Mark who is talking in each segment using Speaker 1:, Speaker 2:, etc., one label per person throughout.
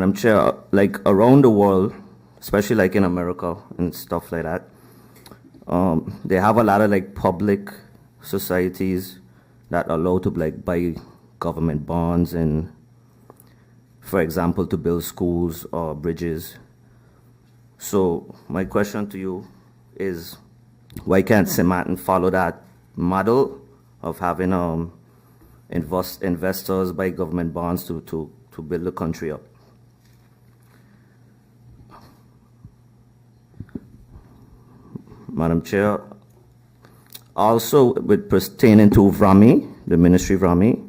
Speaker 1: Madam Chair, like around the world, especially like in America and stuff like that, they have a lot of like public societies that allow to like buy government bonds and, for example, to build schools or bridges. So my question to you is, why can't Simatin follow that model of having investors buy government bonds to build the country up? Madam Chair, also with pertaining to VRAMI, the Ministry of VRAMI,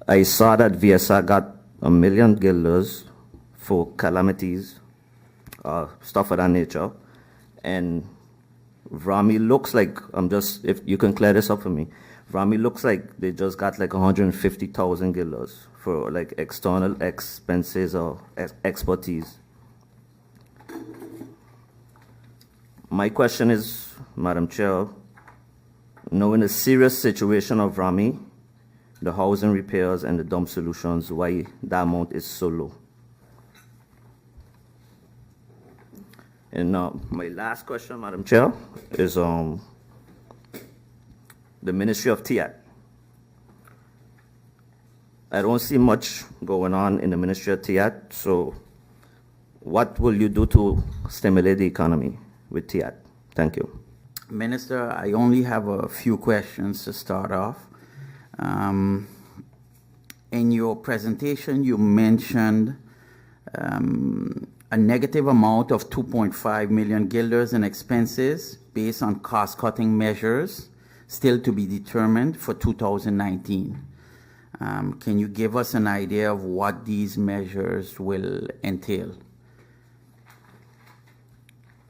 Speaker 1: I saw that VSR got $1 million guilders for calamities, stuff of that nature, and VRAMI looks like, if you can clear this up for me, VRAMI looks like they just got like 150,000 guilders for like external expenses or expertise. My question is, Madam Chair, knowing the serious situation of VRAMI, the housing repairs and the dump solutions, why that amount is so low? And my last question, Madam Chair, is the Ministry of TIAT. I don't see much going on in the Ministry of TIAT, so what will you do to stimulate the economy with TIAT? Thank you.
Speaker 2: Minister, I only have a few questions to start off. In your presentation, you mentioned a negative amount of 2.5 million guilders in expenses based on cost-cutting measures still to be determined for 2019. Can you give us an idea of what these measures will entail?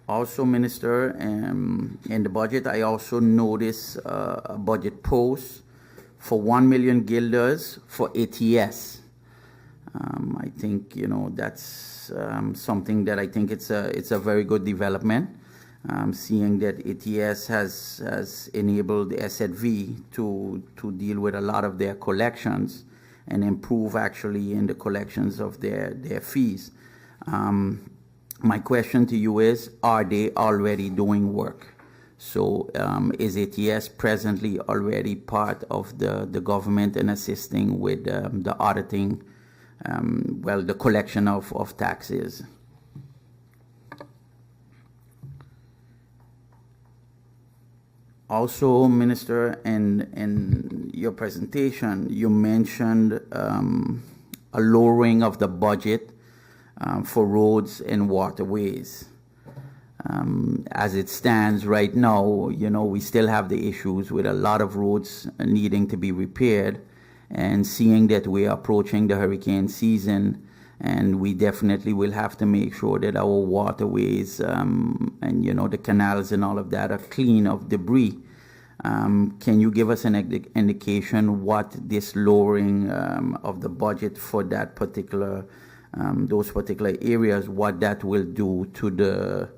Speaker 2: Also, Minister, in the budget, I also noticed a budget post for 1 million guilders for ATS. I think, that's something that I think it's a very good development, seeing that ATS has enabled the SZV to deal with a lot of their collections and improve actually in the collections of their fees. My question to you is, are they already doing work? So is ATS presently already part of the government and assisting with the auditing, the collection of taxes? Also, Minister, in your presentation, you mentioned a lowering of the budget for roads and waterways. As it stands right now, we still have the issues with a lot of roads needing to be repaired, and seeing that we are approaching the hurricane season, and we definitely will have to make sure that our waterways and the canals and all of that are clean of debris. Can you give us an indication what this lowering of the budget for that particular those particular areas, what that will do to the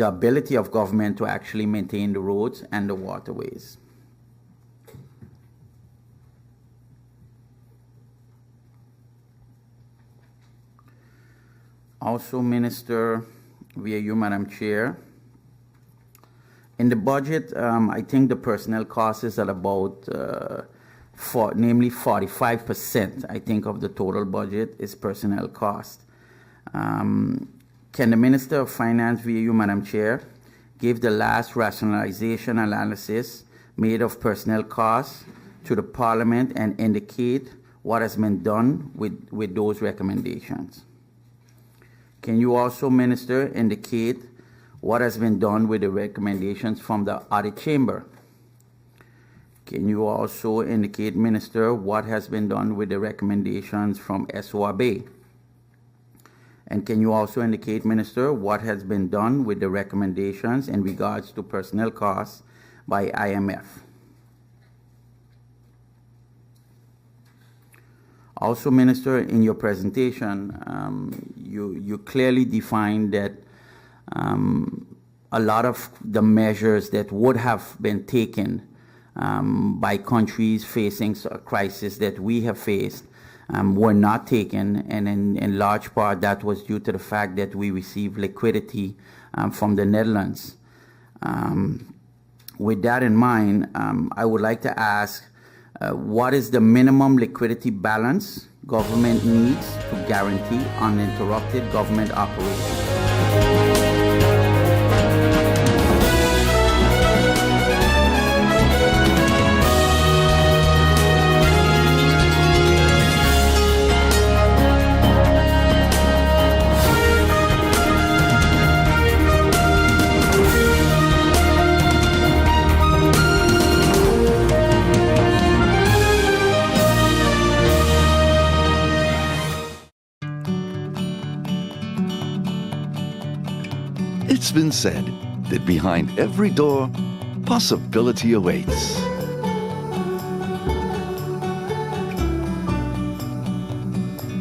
Speaker 2: ability of government to actually maintain the roads and the waterways? Also, Minister, via you, Madam Chair, in the budget, I think the personnel cost is at about namely 45%, I think, of the total budget is personnel cost. Can the Minister of Finance, via you, Madam Chair, give the last rationalization analysis made of personnel costs to the Parliament and indicate what has been done with those recommendations? Can you also, Minister, indicate what has been done with the recommendations from the Audit Chamber? Can you also indicate, Minister, what has been done with the recommendations from SOAB? And can you also indicate, Minister, what has been done with the recommendations in regards to personnel costs by IMF? Also, Minister, in your presentation, you clearly defined that a lot of the measures that would have been taken by countries facing a crisis that we have faced were not taken, and in large part that was due to the fact that we received liquidity from the Netherlands. With that in mind, I would like to ask, what is the minimum liquidity balance government needs to guarantee uninterrupted government operations?
Speaker 3: It's been said that behind every door, possibility awaits.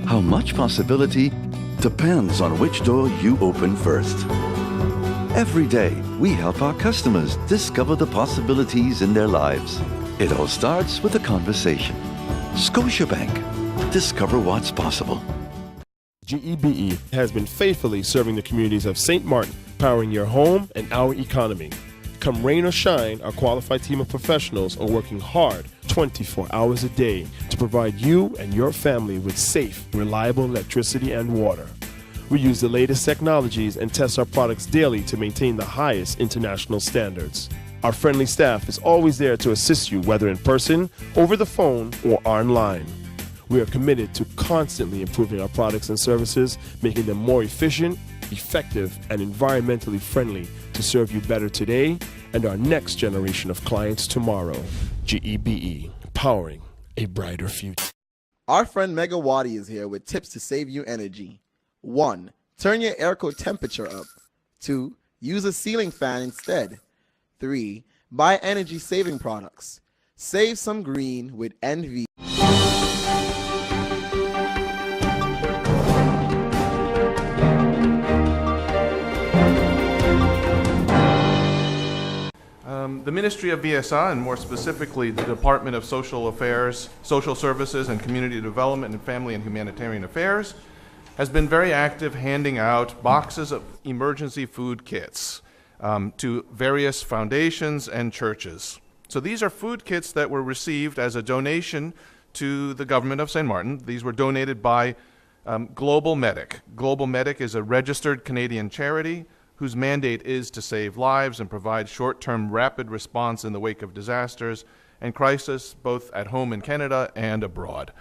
Speaker 3: How much possibility depends on which door you open first. Every day, we help our customers discover the possibilities in their lives. It all starts with a conversation. Scotiabank. Discover what's possible.
Speaker 4: GEBE has been faithfully serving the communities of St. Martin, powering your home and our economy. Come rain or shine, our qualified team of professionals are working hard 24 hours a day to provide you and your family with safe, reliable electricity and water. We use the latest technologies and test our products daily to maintain the highest international standards. Our friendly staff is always there to assist you, whether in person, over the phone, or online. We are committed to constantly improving our products and services, making them more efficient, effective, and environmentally friendly to serve you better today and our next generation of clients tomorrow. GEBE, powering a brighter future.
Speaker 5: Our friend Megawati is here with tips to save you energy. 1. Turn your airco temperature up. 2. Use a ceiling fan instead. 3. Buy energy-saving products. Save some green with NV.
Speaker 6: The Ministry of VSA, and more specifically the Department of Social Affairs, Social Services and Community Development and Family and Humanitarian Affairs, has been very active handing out boxes of emergency food kits to various foundations and churches. So these are food kits that were received as a donation to the government of St. Martin. These were donated by Global Medic. Global Medic is a registered Canadian charity whose mandate is to save lives and provide short-term rapid response in the wake of disasters and crisis, both at home in Canada and abroad.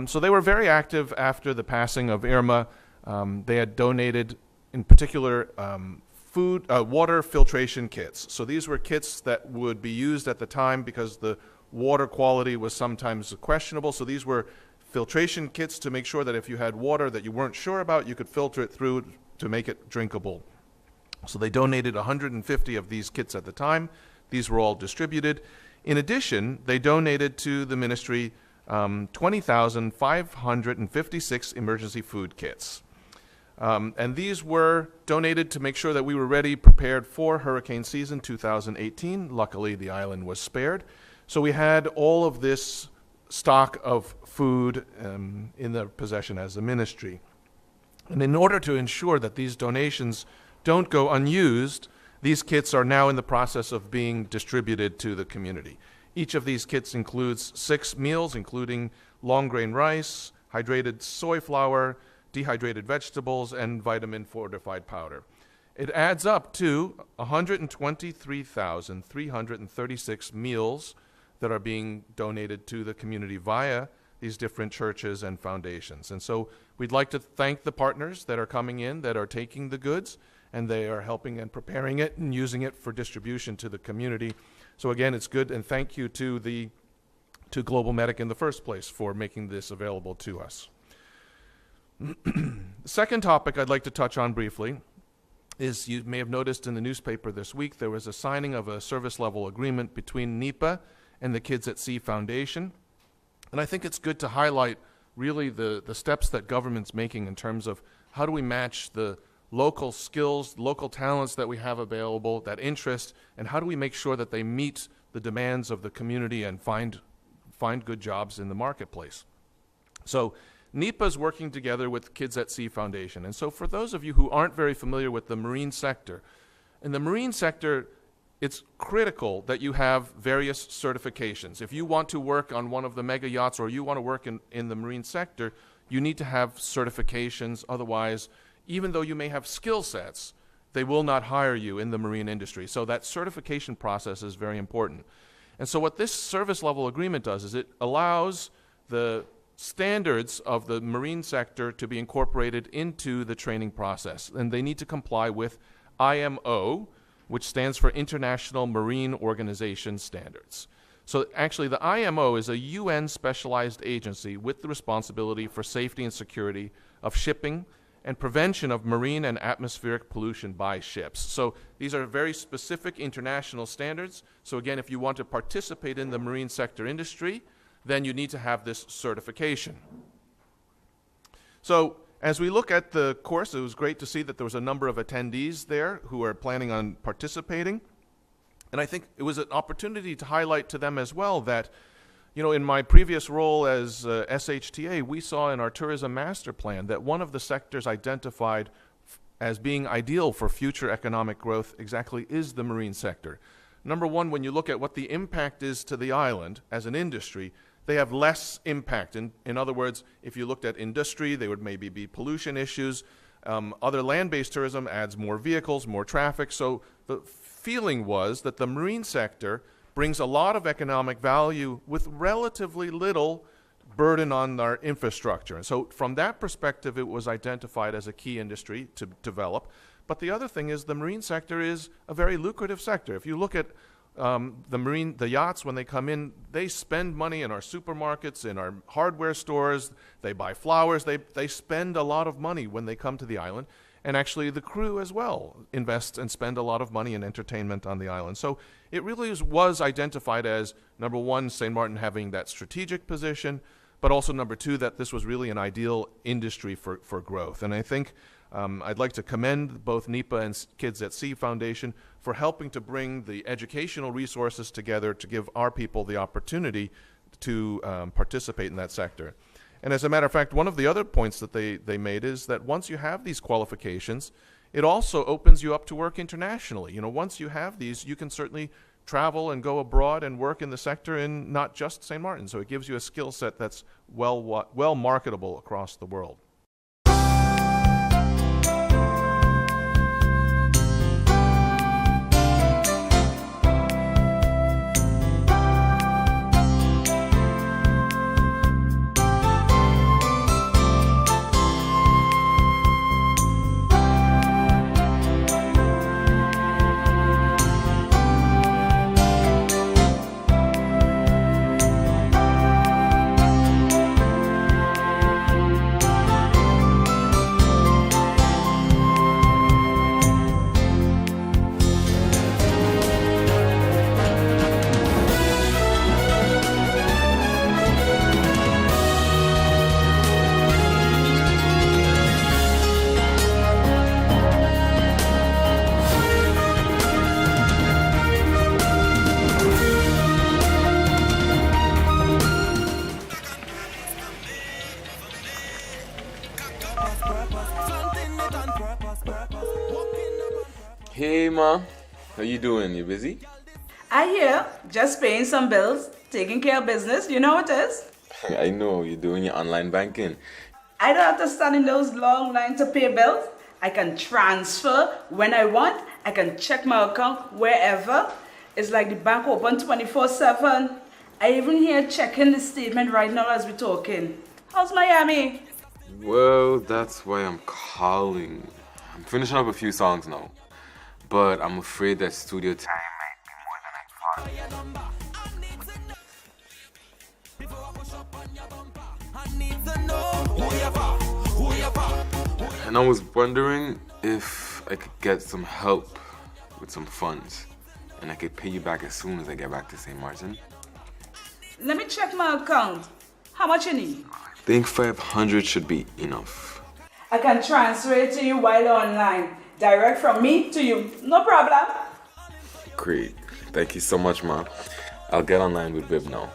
Speaker 6: So they were very active after the passing of Irma. They had donated, in particular, water filtration kits. So these were kits that would be used at the time because the water quality was sometimes questionable. So these were filtration kits to make sure that if you had water that you weren't sure about, you could filter it through to make it drinkable. So they donated 150 of these kits at the time. These were all distributed. In addition, they donated to the ministry 20,556 emergency food kits. And these were donated to make sure that we were ready, prepared for hurricane season 2018. Luckily, the island was spared. So we had all of this stock of food in their possession as a ministry. And in order to ensure that these donations don't go unused, these kits are now in the process of being distributed to the community. Each of these kits includes 6 meals, including long grain rice, hydrated soy flour, dehydrated vegetables, and vitamin fortified powder. It adds up to 123,336 meals that are being donated to the community via these different churches and foundations. And so we'd like to thank the partners that are coming in, that are taking the goods, and they are helping and preparing it and using it for distribution to the community. So again, it's good, and thank you to Global Medic in the first place for making this available to us. The second topic I'd like to touch on briefly is, you may have noticed in the newspaper this week, there was a signing of a service level agreement between NEPA and the Kids at Sea Foundation. And I think it's good to highlight really the steps that government's making in terms of how do we match the local skills, local talents that we have available, that interest, and how do we make sure that they meet the demands of the community and find good jobs in the marketplace. So NEPA is working together with Kids at Sea Foundation. And so for those of you who aren't very familiar with the marine sector, in the marine sector, it's critical that you have various certifications. If you want to work on one of the mega yachts or you want to work in the marine sector, you need to have certifications. Otherwise, even though you may have skill sets, they will not hire you in the marine industry. So that certification process is very important. And so what this service level agreement does is it allows the standards of the marine sector to be incorporated into the training process. And they need to comply with IMO, which stands for International Marine Organization Standards. So actually the IMO is a UN specialized agency with the responsibility for safety and security of shipping and prevention of marine and atmospheric pollution by ships. So these are very specific international standards. So again, if you want to participate in the marine sector industry, then you need to have this certification. So as we look at the course, it was great to see that there was a number of attendees there who are planning on participating. And I think it was an opportunity to highlight to them as well that, in my previous role as SHTA, we saw in our tourism master plan that one of the sectors identified as being ideal for future economic growth exactly is the marine sector. Number one, when you look at what the impact is to the island as an industry, they have less impact. In other words, if you looked at industry, they would maybe be pollution issues. Other land-based tourism adds more vehicles, more traffic. So the feeling was that the marine sector brings a lot of economic value with relatively little burden on our infrastructure. And so from that perspective, it was identified as a key industry to develop. But the other thing is the marine sector is a very lucrative sector. If you look at the yachts, when they come in, they spend money in our supermarkets, in our hardware stores, they buy flowers, they spend a lot of money when they come to the island. And actually the crew as well invest and spend a lot of money in entertainment on the island. So it really was identified as, number one, St. Martin having that strategic position, but also number two, that this was really an ideal industry for growth. And I think I'd like to commend both NEPA and Kids at Sea Foundation for helping to bring the educational resources together to give our people the opportunity to participate in that sector. And as a matter of fact, one of the other points that they made is that once you have these qualifications, it also opens you up to work internationally. Once you have these, you can certainly travel and go abroad and work in the sector in not just St. Martin. So it gives you a skill set that's well marketable across the world.
Speaker 7: Hey ma, how you doing? You busy?
Speaker 8: I hear, just paying some bills, taking care of business, you know what it is?
Speaker 7: I know, you're doing your online banking.
Speaker 8: I don't have to stand in those long lines to pay bills. I can transfer when I want. I can check my account wherever. It's like the bank open 24/7. I even here checking the statement right now as we're talking. How's Miami?
Speaker 7: Well, that's why I'm calling. I'm finishing up a few songs now, but I'm afraid that studio time might be more than I thought. And I was wondering if I could get some help with some funds, and I could pay you back as soon as I get back to St. Martin.
Speaker 8: Let me check my account. How much you need?
Speaker 7: I think 500 should be enough.
Speaker 8: I can transfer it to you while online. Direct from me to you. No problem.
Speaker 7: Great. Thank you so much, Ma. I'll get online with Viv now.
Speaker 8: Alright,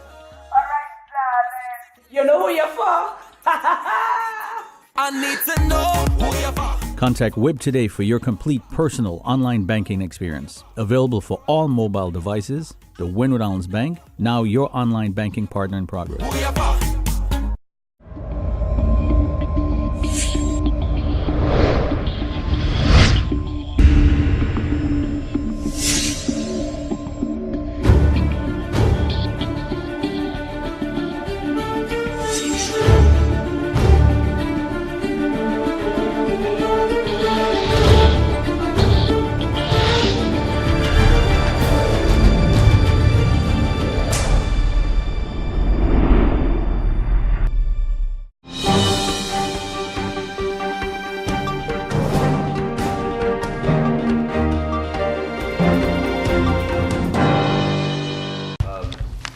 Speaker 8: darling. You know who you're for?
Speaker 9: I need to know who you are.
Speaker 10: Contact Web today for your complete personal online banking experience. Available for all mobile devices, the Wynwood Islands Bank, now your online banking partner in progress.
Speaker 9: Who you are.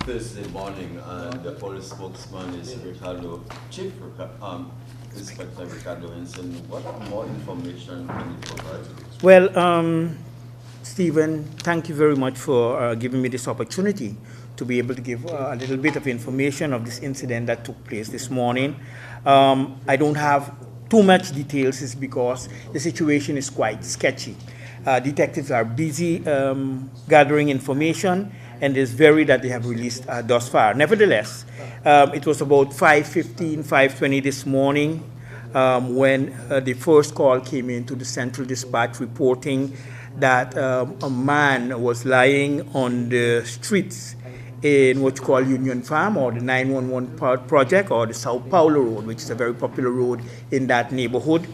Speaker 11: Thursday morning, the police spokesman is Chief Inspector Ricardo Henson. What more information can you provide?
Speaker 12: Well, Stephen, thank you very much for giving me this opportunity to be able to give a little bit of information of this incident that took place this morning. I don't have too much details is because the situation is quite sketchy. Detectives are busy gathering information, and it's very that they have released thus far. Nevertheless, it was about 5:15, 5:20 this morning when the first call came in to the Central Dispatch reporting that a man was lying on the streets in what you call Union Farm, or the 911 project, or the Sao Paulo Road, which is a very popular road in that neighborhood.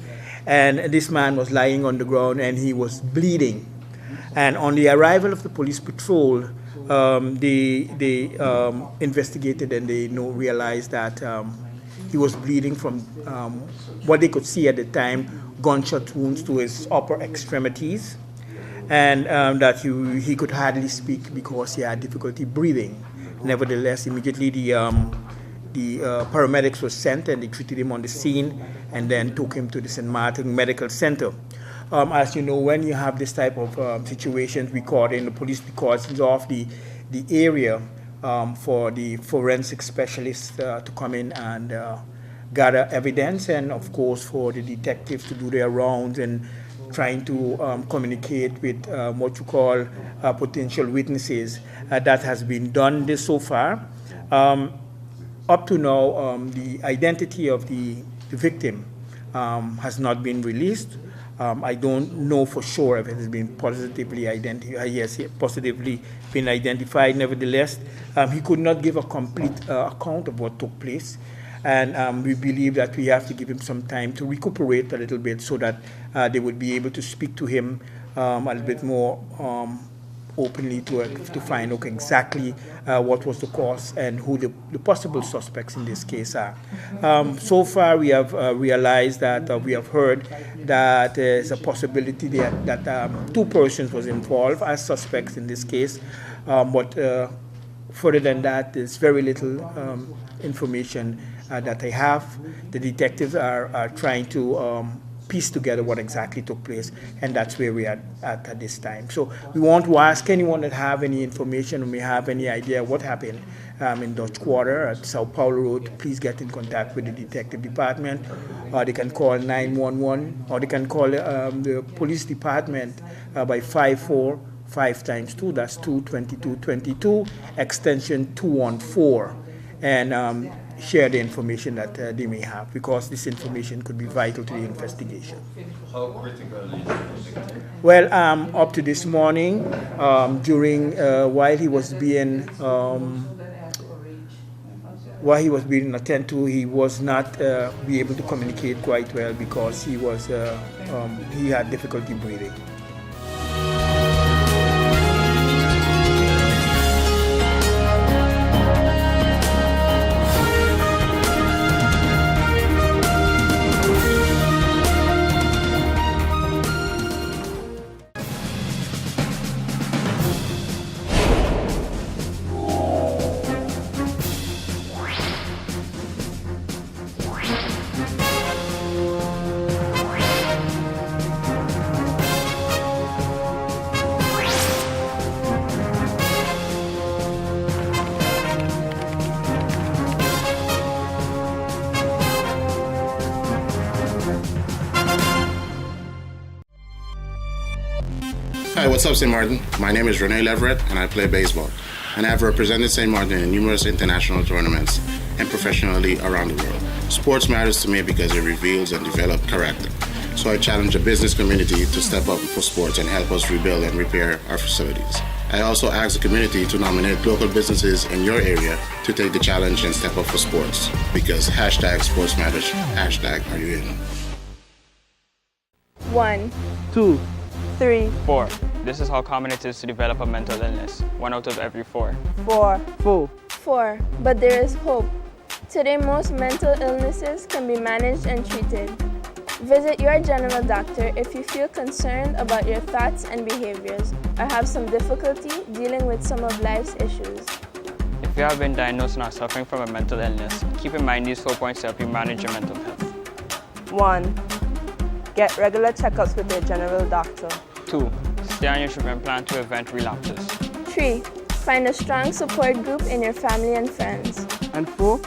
Speaker 12: And this man was lying on the ground and he was bleeding. And on the arrival of the police patrol, they investigated and they realized that he was bleeding from what they could see at the time, gunshot wounds to his upper extremities, and that he could hardly speak because he had difficulty breathing. Nevertheless, immediately the paramedics were sent and they treated him on the scene and then took him to the St. Martin Medical Center. As you know, when you have this type of situations, we call in the police records off the area for the forensic specialists to come in and gather evidence, and of course for the detectives to do their rounds and trying to communicate with what you call potential witnesses. That has been done so far. Up to now, the identity of the victim has not been released. I don't know for sure if it has been positively identified. Yes, positively been identified. Nevertheless, he could not give a complete account of what took place. And we believe that we have to give him some time to recuperate a little bit so that they would be able to speak to him a little bit more openly to find out exactly what was the cause and who the possible suspects in this case are. So far, we have realized that we have heard that there's a possibility that two persons was involved as suspects in this case, but further than that, there's very little information that I have. The detectives are trying to piece together what exactly took place, and that's where we are at this time. So we want to ask anyone that have any information or may have any idea what happened in Dutch Quarter at Sao Paulo Road, please get in contact with the detective department. They can call 911, or they can call the police department by 5 times 2, that's 22222, extension 214, and share the information that they may have, because this information could be vital to the investigation.
Speaker 11: How critical is the victim?
Speaker 12: Well, up to this morning, while he was being attended to, he was not be able to communicate quite well because he had difficulty breathing.
Speaker 13: Hi, what's up, St. Martin? My name is Rene Leverett, and I play baseball. And I have represented St. Martin in numerous international tournaments and professionally around the world. Sports matters to me because it reveals and develops character. So I challenge the business community to step up for sports and help us rebuild and repair our facilities. I also ask the community to nominate local businesses in your area to take the challenge and step up for sports. Because hashtag sports matters, hashtag are you in?
Speaker 14: 1,
Speaker 15: 2,
Speaker 14: 3,
Speaker 15: 4. This is how common it is to develop a mental illness. 1 out of every 4.
Speaker 14: 4,
Speaker 15: 4.
Speaker 14: 4. But there is hope. Today, most mental illnesses can be managed and treated. Visit your general doctor if you feel concerned about your thoughts and behaviors or have some difficulty dealing with some of life's issues.
Speaker 15: If you have been diagnosed and are suffering from a mental illness, keep in mind these 4 points to help you manage your mental health.
Speaker 16: 1. Get regular checkups with your general doctor.
Speaker 15: 2. Stay on your treatment plan to prevent relapses.
Speaker 14: 3. Find a strong support group in your family and friends.
Speaker 16: And 4.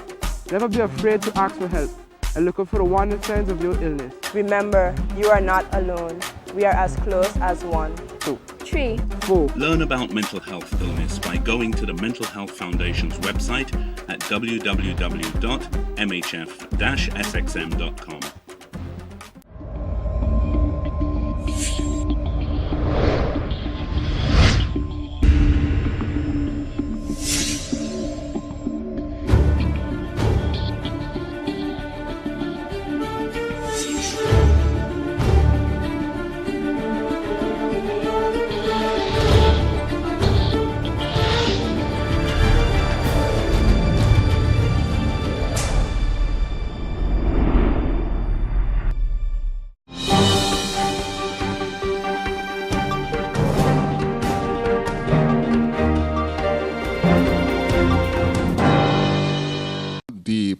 Speaker 16: Never be afraid to ask for help and look out for the warning signs of your illness. Remember, you are not alone. We are as close as 1.
Speaker 15: 2,
Speaker 14: 3,
Speaker 16: 4.
Speaker 17: Learn about mental health illness by going to the Mental Health Foundation's website at www.mhf-sxm.com.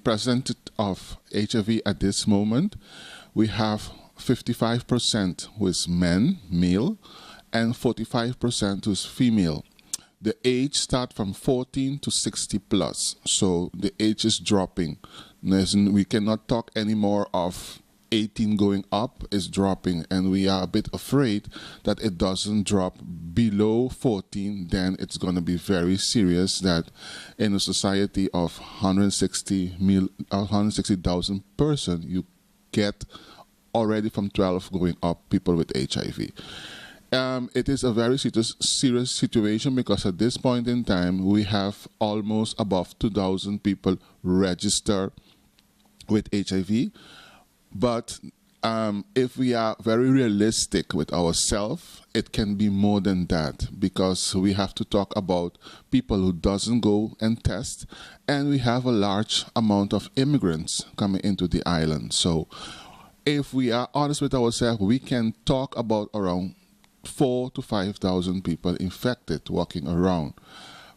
Speaker 18: President of HIV at this moment, we have 55% who is male, and 45% who is female. The age start from 14 to 60 plus, so the age is dropping. We cannot talk anymore of 18 going up, is dropping, and we are a bit afraid that it doesn't drop below 14, then it's going to be very serious that in a society of 160,000 persons, you get already from 12 going up people with HIV. It is a very serious situation because at this point in time, we have almost above 2,000 people registered with HIV. But if we are very realistic with ourselves, it can be more than that because we have to talk about people who doesn't go and test, and we have a large amount of immigrants coming into the island. So if we are honest with ourselves, we can talk about around 4,000 to 5,000 people infected walking around.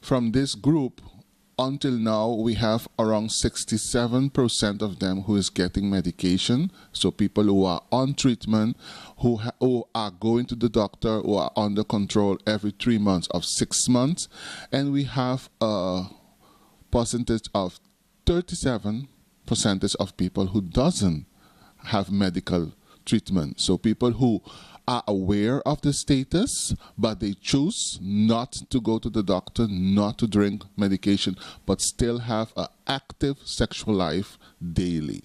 Speaker 18: From this group, until now, we have around 67% of them who is getting medication. So people who are on treatment, who are going to the doctor, who are under control every 3 months of 6 months. And we have a percentage of 37% of people who doesn't have medical treatment. So people who are aware of the status, but they choose not to go to the doctor, not to drink medication, but still have an active sexual life daily,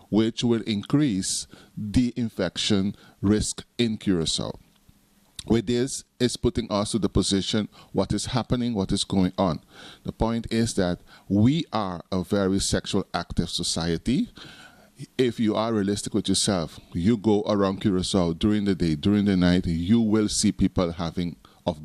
Speaker 18: which will increase the infection risk in Curacao. With this, it's putting us to the position, what is happening, what is going on. The point is that we are a very sexual active society. If you are realistic with yourself, you go around Curacao during the day, during the night, you will see people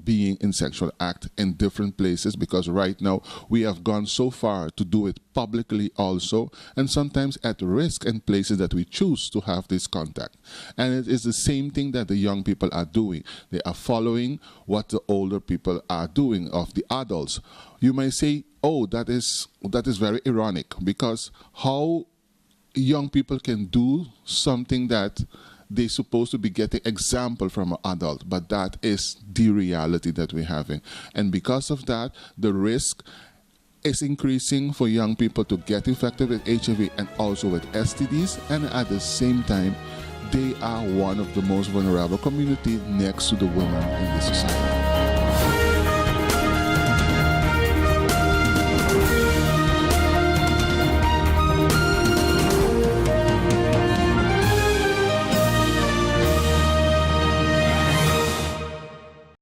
Speaker 18: being in sexual act in different places, because right now we have gone so far to do it publicly also, and sometimes at risk in places that we choose to have this contact. And it is the same thing that the young people are doing. They are following what the older people are doing, of the adults. You may say, oh, that is very ironic, because how young people can do something that they're supposed to be getting example from an adult, but that is the reality that we're having. And because of that, the risk is increasing for young people to get infected with HIV and also with STDs, and at the same time, they are one of the most vulnerable community next to the women in the society.